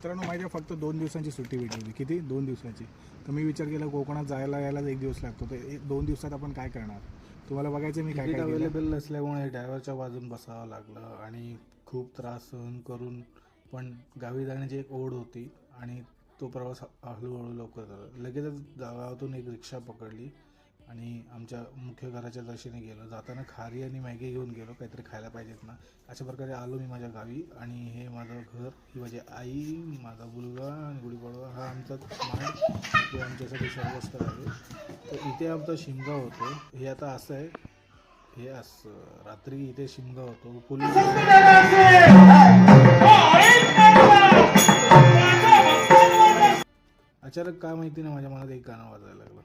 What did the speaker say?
मित्रांनो माहिती आहे फक्त 2 दिवसांची सुट्टी भेटली होती. किती 2 दिवसांची. तर मी विचार केला कोकणात जायला यायलाच 1 दिवस लागतो. तर 2 दिवसात आपण काय करणार. तुम्हाला बघायचं मी काय काय अवेलेबल नसल्यामुळे ड्रायव्हरच्या बाजून बसावं लागलं आणि खूप त्रास सहन करून पण गावी जाण्याची एक ओढ होती आणि तो प्रवास हळूहळू लवकर झाला. लगेचच गावातून एक रिक्षा पकडली आणि आमच्या मुख्य घराच्या दर्शनी गेलो. जाताना खारी आणि मॅगी घेऊन गेलो, काहीतरी खायला पाहिजेत ना. अशा प्रकारे आलो मी माझ्या गावी आणि हे माझं घर, ही माझी आई, माझा मुलगा आणि गुढीपाडवा हा आमचा मांड जो आमच्यासाठी सर्वस्व आहे. तर इथे आमचा शिमगा होतो. हे आता असं आहे, हे असं रात्री इथे शिमगा होतो. पोलीस अचानक काय माहिती नाही माझ्या मनात एक गाणं वाजायला लागलं.